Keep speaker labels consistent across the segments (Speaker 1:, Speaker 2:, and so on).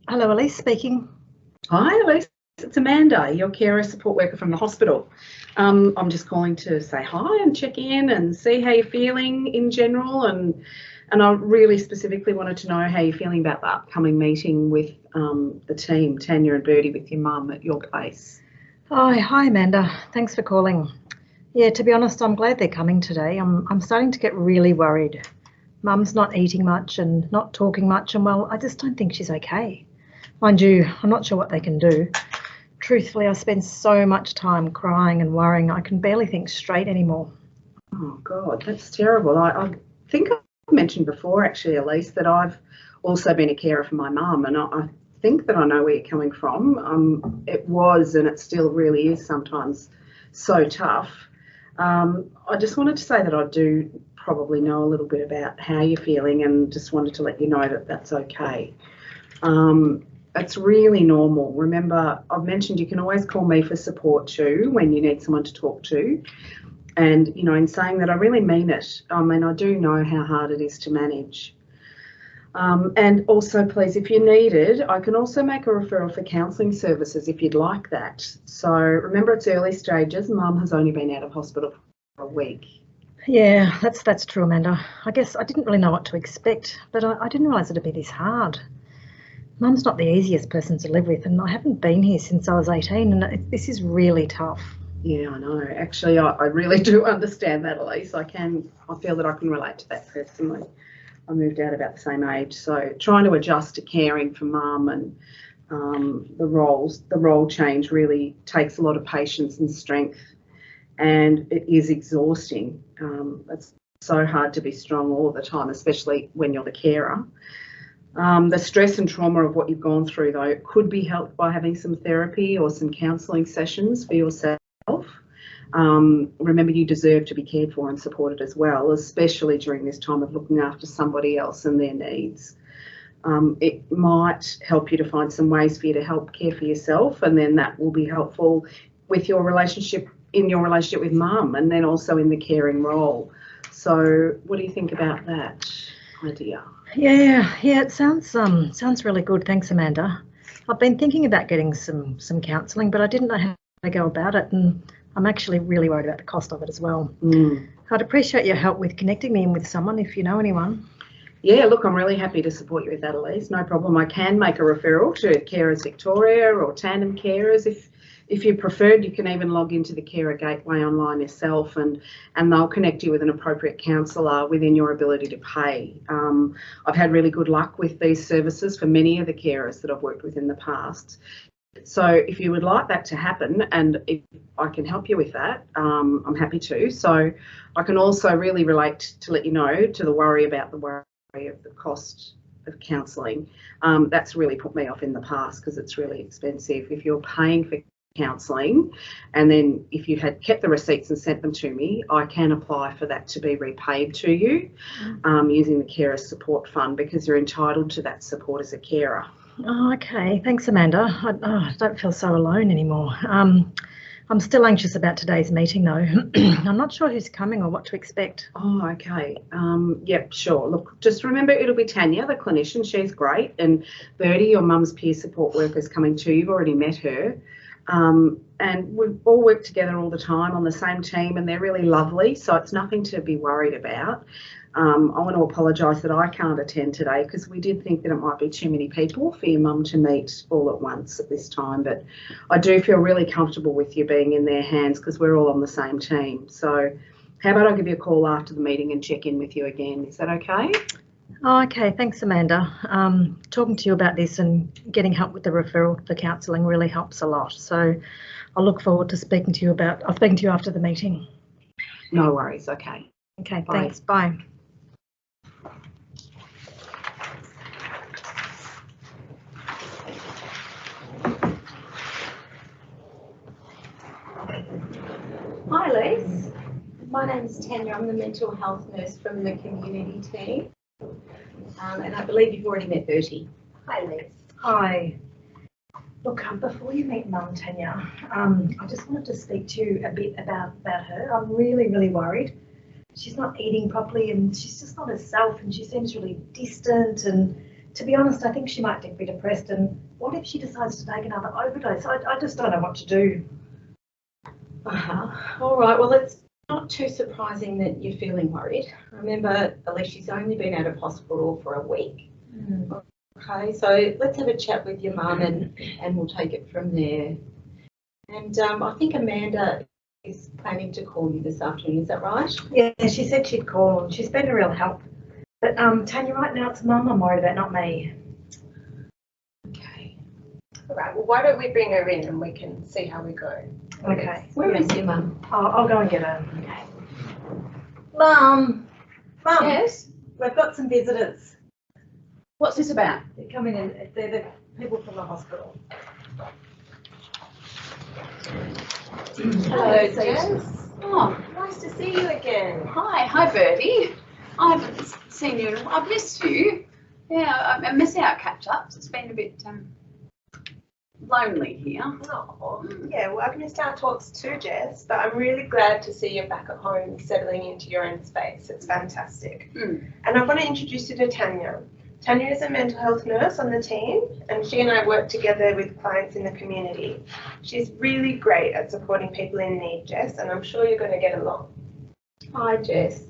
Speaker 1: Hello, Elise speaking.
Speaker 2: Hi, Elise. It's Amanda, your carer support worker from the hospital. I'm just calling to say hi and check in and see how you're feeling in general, and I really specifically wanted to know how you're feeling about the upcoming meeting with the team, Tanya and Bertie, with your mum at your place.
Speaker 1: Hi, Amanda. Thanks for calling. Yeah, to be honest, I'm glad they're coming today. I'm starting to get really worried. Mum's not eating much and not talking much, and well, I just don't think she's okay. Mind you, I'm not sure what they can do. Truthfully, I spend so much time crying and worrying, I can barely think straight anymore.
Speaker 2: Oh, God, that's terrible. I think I mentioned before, actually, Elise, that I've also been a carer for my mum, and I think that I know where you're coming from. It was, and it still really is sometimes, so tough. I just wanted to say that I do probably know a little bit about how you're feeling, and just wanted to let you know that that's okay. It's really normal. Remember, I've mentioned you can always call me for support too when you need someone to talk to. And, you know, in saying that, I really mean it. I mean, I do know how hard it is to manage. And also, please, if you need it, I can also make a referral for counselling services if you'd like that. So remember, it's early stages. Mum has only been out of hospital for a week.
Speaker 1: Yeah, that's true, Amanda. I guess I didn't really know what to expect, but I didn't realise it'd be this hard. Mum's not the easiest person to live with, and I haven't been here since I was 18, and this is really tough.
Speaker 2: Yeah, I know. Actually, I really do understand that, Elise. I feel that I can relate to that personally. I moved out about the same age, so trying to adjust to caring for mum and the role change really takes a lot of patience and strength, and it is exhausting. It's so hard to be strong all the time, especially when you're the carer. The stress and trauma of what you've gone through, though, could be helped by having some therapy or some counselling sessions for yourself. Remember, you deserve to be cared for and supported as well, especially during this time of looking after somebody else and their needs. It might help you to find some ways for you to help care for yourself, and then that will be helpful with your relationship with mum, and then also in the caring role. So what do you think about that idea?
Speaker 1: Yeah, it sounds really good. Thanks, Amanda. I've been thinking about getting some counselling, but I didn't know how to go about it, and I'm actually really worried about the cost of it as well. I'd appreciate your help with connecting me in with someone if you know anyone.
Speaker 2: Yeah, look, I'm really happy to support you with that, Elise. No problem. I can make a referral to Carers Victoria or Tandem Carers. If you preferred, you can even log into the Carer Gateway online yourself, and they'll connect you with an appropriate counsellor within your ability to pay. I've had really good luck with these services for many of the carers that I've worked with in the past. So if you would like that to happen, and if I can help you with that, I'm happy to. So I can also really relate to let you know to the worry about the worry of the cost of counselling. That's really put me off in the past because it's really expensive. If you're paying for counselling, and then if you had kept the receipts and sent them to me, I can apply for that to be repaid to you using the Carer Support Fund, because you're entitled to that support as a carer.
Speaker 1: Oh, okay. Thanks, Amanda. I don't feel so alone anymore. I'm still anxious about today's meeting, though. I'm not sure who's coming or what to expect.
Speaker 2: Oh, okay. Yep, sure. Look, just remember it'll be Tanya, the clinician. She's great. And Bertie, your mum's peer support worker, is coming too. You've already met her. And we've all worked together all the time on the same team, and they're really lovely. So it's nothing to be worried about. I want to apologise that I can't attend today because we did think that it might be too many people for your mum to meet all at once at this time. But I do feel really comfortable with you being in their hands because we're all on the same team. So how about I give you a call after the meeting and check in with you again? Is that okay?
Speaker 1: Oh, okay. Thanks, Amanda. Talking to you about this and getting help with the referral for counselling really helps a lot. So I'll look forward to speaking to you after the meeting.
Speaker 2: No worries. Okay.
Speaker 1: Okay. Bye. Thanks. Bye.
Speaker 3: Hi, Liz. My name's Tanya. I'm the mental health nurse from the community team. And I believe you've already met Bertie. Hi, Liz.
Speaker 1: Hi. Look, before you meet Mum, Tanya, I just wanted to speak to you a bit about her. I'm really, really worried. She's not eating properly and she's just not herself, and she seems really distant and to be honest, I think she might be depressed, and what if she decides to take another overdose? I just don't know what to do.
Speaker 3: All right, well, it's not too surprising that you're feeling worried. Remember, at least she's only been out of hospital for a week. Okay, so let's have a chat with your mum and we'll take it from there. And I think Amanda is planning to call you this afternoon, is that right?
Speaker 1: Yeah, she said she'd call, and she's been a real help. But Tanya, right now it's Mum I'm worried about, not me.
Speaker 3: Okay.
Speaker 4: All right, well, why don't we bring her in and we can see how we go.
Speaker 1: Okay.
Speaker 3: Where is your mum?
Speaker 1: I'll go and get her.
Speaker 3: Okay.
Speaker 1: Mum,
Speaker 3: Yes?
Speaker 1: we've got some visitors.
Speaker 3: What's this about?
Speaker 1: They're coming in. They're the people from the hospital.
Speaker 4: Hello, Jess.
Speaker 3: Oh,
Speaker 4: Nice to see you again.
Speaker 5: Hi Birdie. I haven't seen you. I've missed you. Yeah, I miss our catch-ups. It's been a bit lonely here.
Speaker 4: Oh, yeah, well, I've missed our talks too, Jess, but I'm really glad to see you back at home, settling into your own space. It's fantastic. And I want to introduce you to Tanya. Tanya is a mental health nurse on the team, and she and I work together with clients in the community. She's really great at supporting people in need, Jess, and I'm sure you're going to get along.
Speaker 3: Hi, Jess.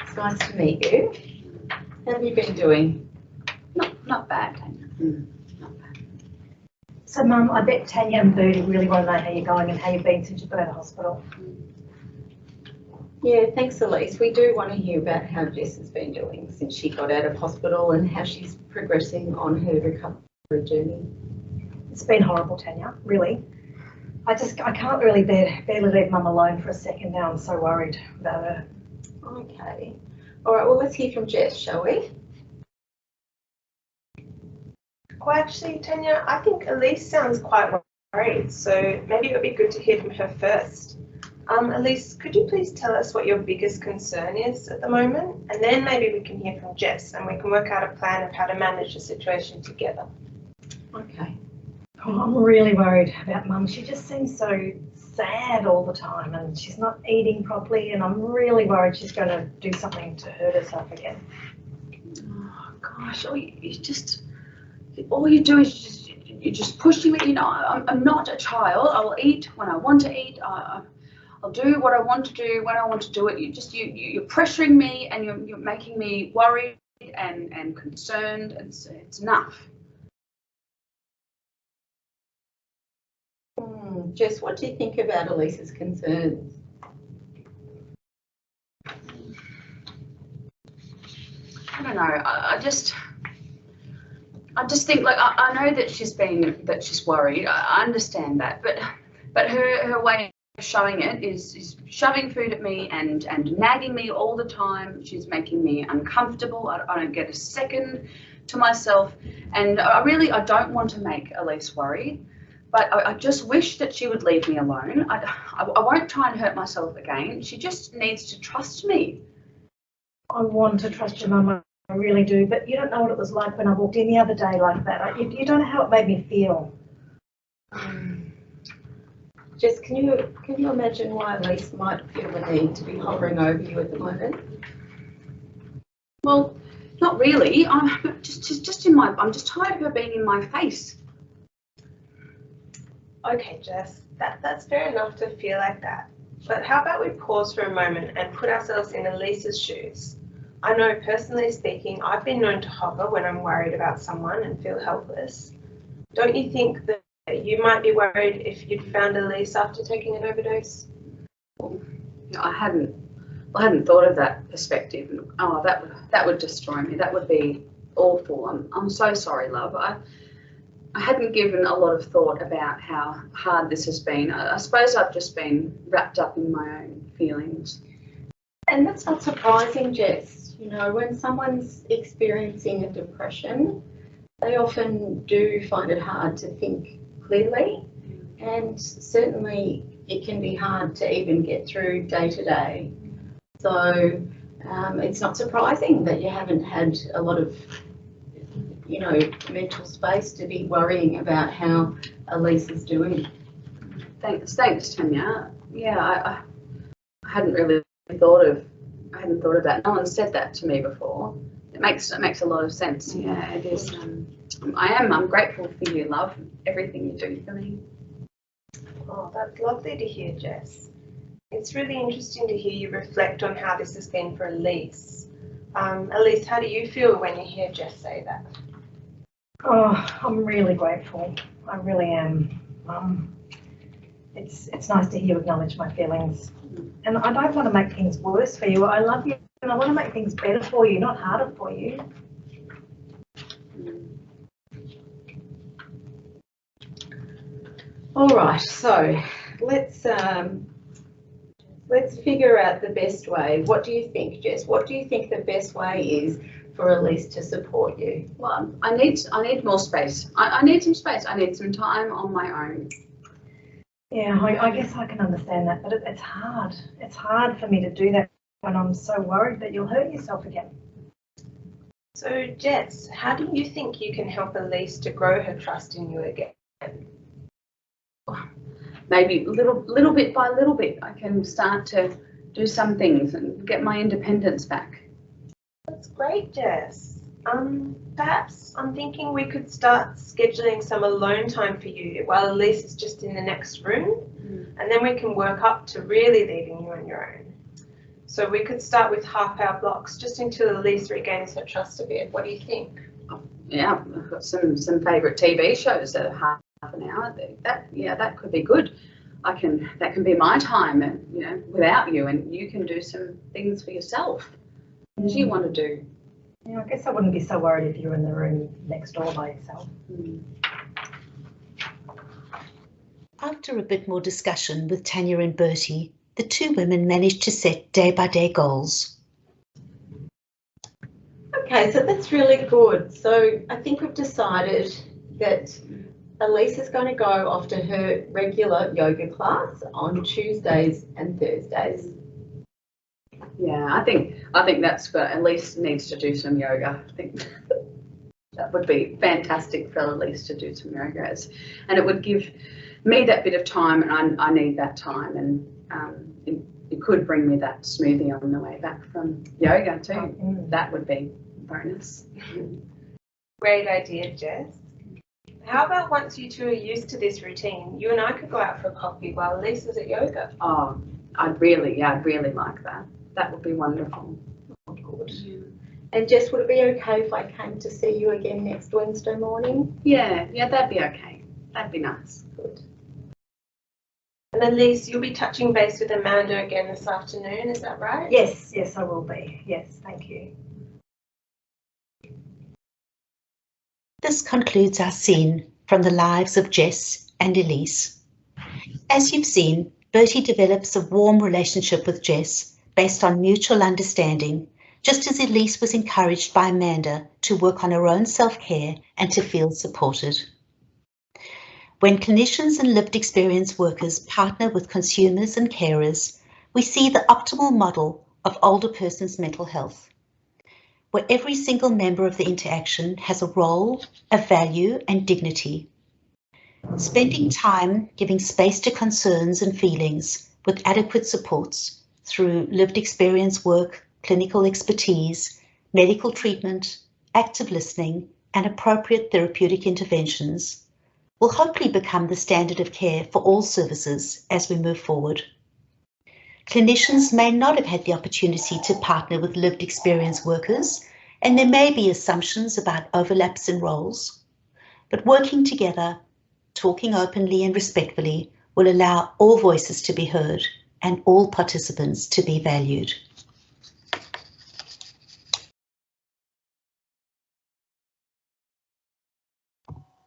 Speaker 3: It's nice to meet you. How have you been doing?
Speaker 5: Not bad, Tanya. Not bad.
Speaker 1: So, Mum, I bet Tanya and Birdie really want to know how you're going and how you've been since you've got out of hospital.
Speaker 3: Yeah, thanks, Elise. We do want to hear about how Jess has been doing since she got out of hospital and how she's progressing on her recovery journey.
Speaker 1: It's been horrible, Tanya, really. I can't really barely leave Mum alone for a second now. I'm so worried about her.
Speaker 3: Okay. All right, well, let's hear from Jess, shall we?
Speaker 4: Well, actually, Tanya, I think Elise sounds quite worried, so maybe it would be good to hear from her first. Elise, could you please tell us what your biggest concern is at the moment? And then maybe we can hear from Jess and we can work out a plan of how to manage the situation together.
Speaker 3: Okay.
Speaker 1: Oh, I'm really worried about Mum. She just seems so sad all the time, and she's not eating properly, and I'm really worried she's going to do something to hurt herself again.
Speaker 5: Oh gosh, all you do is you just push me. You know, I'm not a child. I'll eat when I want to eat. I'll do what I want to do when I want to do it. You're pressuring me, and you're making me worried and concerned. It's enough.
Speaker 3: Jess, what do you think about Elise's concerns?
Speaker 5: I don't know. I just think, like, I know that she's worried. I understand that, but her way of showing it is shoving food at me and nagging me all the time. She's making me uncomfortable. I don't get a second to myself, and I don't want to make Elise worried. But I just wish that she would leave me alone. I won't try and hurt myself again. She just needs to trust me.
Speaker 1: I want to trust your Mum, I really do, but you don't know what it was like when I walked in the other day like that. You don't know how it made me feel.
Speaker 3: Jess, can you imagine why Elise might feel the need to be hovering over you at the moment?
Speaker 5: Well, not really. I'm just tired of her being in my face.
Speaker 4: Okay, Jess, that's fair enough to feel like that. But how about we pause for a moment and put ourselves in Elise's shoes? I know, personally speaking, I've been known to hover when I'm worried about someone and feel helpless. Don't you think that you might be worried if you'd found Elise after taking an overdose?
Speaker 5: I hadn't thought of that perspective. Oh, that would destroy me. That would be awful. I'm so sorry, love. I hadn't given a lot of thought about how hard this has been. I suppose I've just been wrapped up in my own feelings.
Speaker 3: And that's not surprising, Jess. You know, when someone's experiencing a depression, they often do find it hard to think clearly, and certainly it can be hard to even get through day to day. So it's not surprising that you haven't had a lot of mental space to be worrying about how Elise is doing.
Speaker 5: Thanks, Tanya. Yeah, I hadn't really thought of that. No one said that to me before. It makes a lot of sense. Yeah, it is. I'm grateful for you, love, everything you do for me.
Speaker 4: Oh, that's lovely to hear, Jess. It's really interesting to hear you reflect on how this has been for Elise. Elise, how do you feel when you hear Jess say that?
Speaker 1: Oh, I'm really grateful. I really am. It's nice to hear you acknowledge my feelings. And I don't want to make things worse for you. I love you and I want to make things better for you, not harder for you.
Speaker 3: All right, so let's figure out the best way. What do you think, Jess? What do you think the best way is for Elise to support you?
Speaker 5: Well, I need more space. I need some space. I need some time on my own.
Speaker 1: Yeah, I guess I can understand that, but it's hard. It's hard for me to do that when I'm so worried that you'll hurt yourself again.
Speaker 4: So, Jess, how do you think you can help Elise to grow her trust in you again?
Speaker 5: Maybe little bit by little bit, I can start to do some things and get my independence back.
Speaker 4: That's great, Jess. Perhaps I'm thinking we could start scheduling some alone time for you while Elise is just in the next room, and then we can work up to really leaving you on your own. So we could start with half-hour blocks just until Elise regains her trust a bit. What do you think?
Speaker 5: Yeah, I've got some favourite TV shows that are half an hour. That could be good. That can be my time, and without you, and you can do some things for yourself. What do you want to do?
Speaker 1: Yeah, I guess I wouldn't be so worried if you were in the room next door by yourself.
Speaker 6: After a bit more discussion with Tanya and Bertie, the two women managed to set day-by-day goals.
Speaker 3: Okay, so that's really good. So I think we've decided that Elise is going to go off to her regular yoga class on Tuesdays and Thursdays.
Speaker 5: Yeah, I think that's for Elise needs to do some yoga. I think that would be fantastic for Elise to do some yoga, and it would give me that bit of time, and I need that time, and it could bring me that smoothie on the way back from yoga too. That would be a bonus.
Speaker 4: Great idea, Jess. How about once you two are used to this routine, you and I could go out for a coffee while Elise is at yoga?
Speaker 5: Oh, I'd really like that. That would be wonderful.
Speaker 3: Good. And Jess, would it be okay if I came to see you again next Wednesday morning?
Speaker 5: Yeah, that'd be okay. That'd be nice.
Speaker 3: Good.
Speaker 4: And Elise, you'll be touching base with Amanda again this afternoon, is that right?
Speaker 1: Yes, I will be. Yes, thank you.
Speaker 6: This concludes our scene from the lives of Jess and Elise. As you've seen, Bertie develops a warm relationship with Jess based on mutual understanding, just as Elise was encouraged by Amanda to work on her own self-care and to feel supported. When clinicians and lived experience workers partner with consumers and carers, we see the optimal model of older person's mental health, where every single member of the interaction has a role, a value and dignity. Spending time giving space to concerns and feelings with adequate supports through lived experience work, clinical expertise, medical treatment, active listening, and appropriate therapeutic interventions will hopefully become the standard of care for all services as we move forward. Clinicians may not have had the opportunity to partner with lived experience workers, and there may be assumptions about overlaps in roles, but working together, talking openly and respectfully will allow all voices to be heard and all participants to be valued.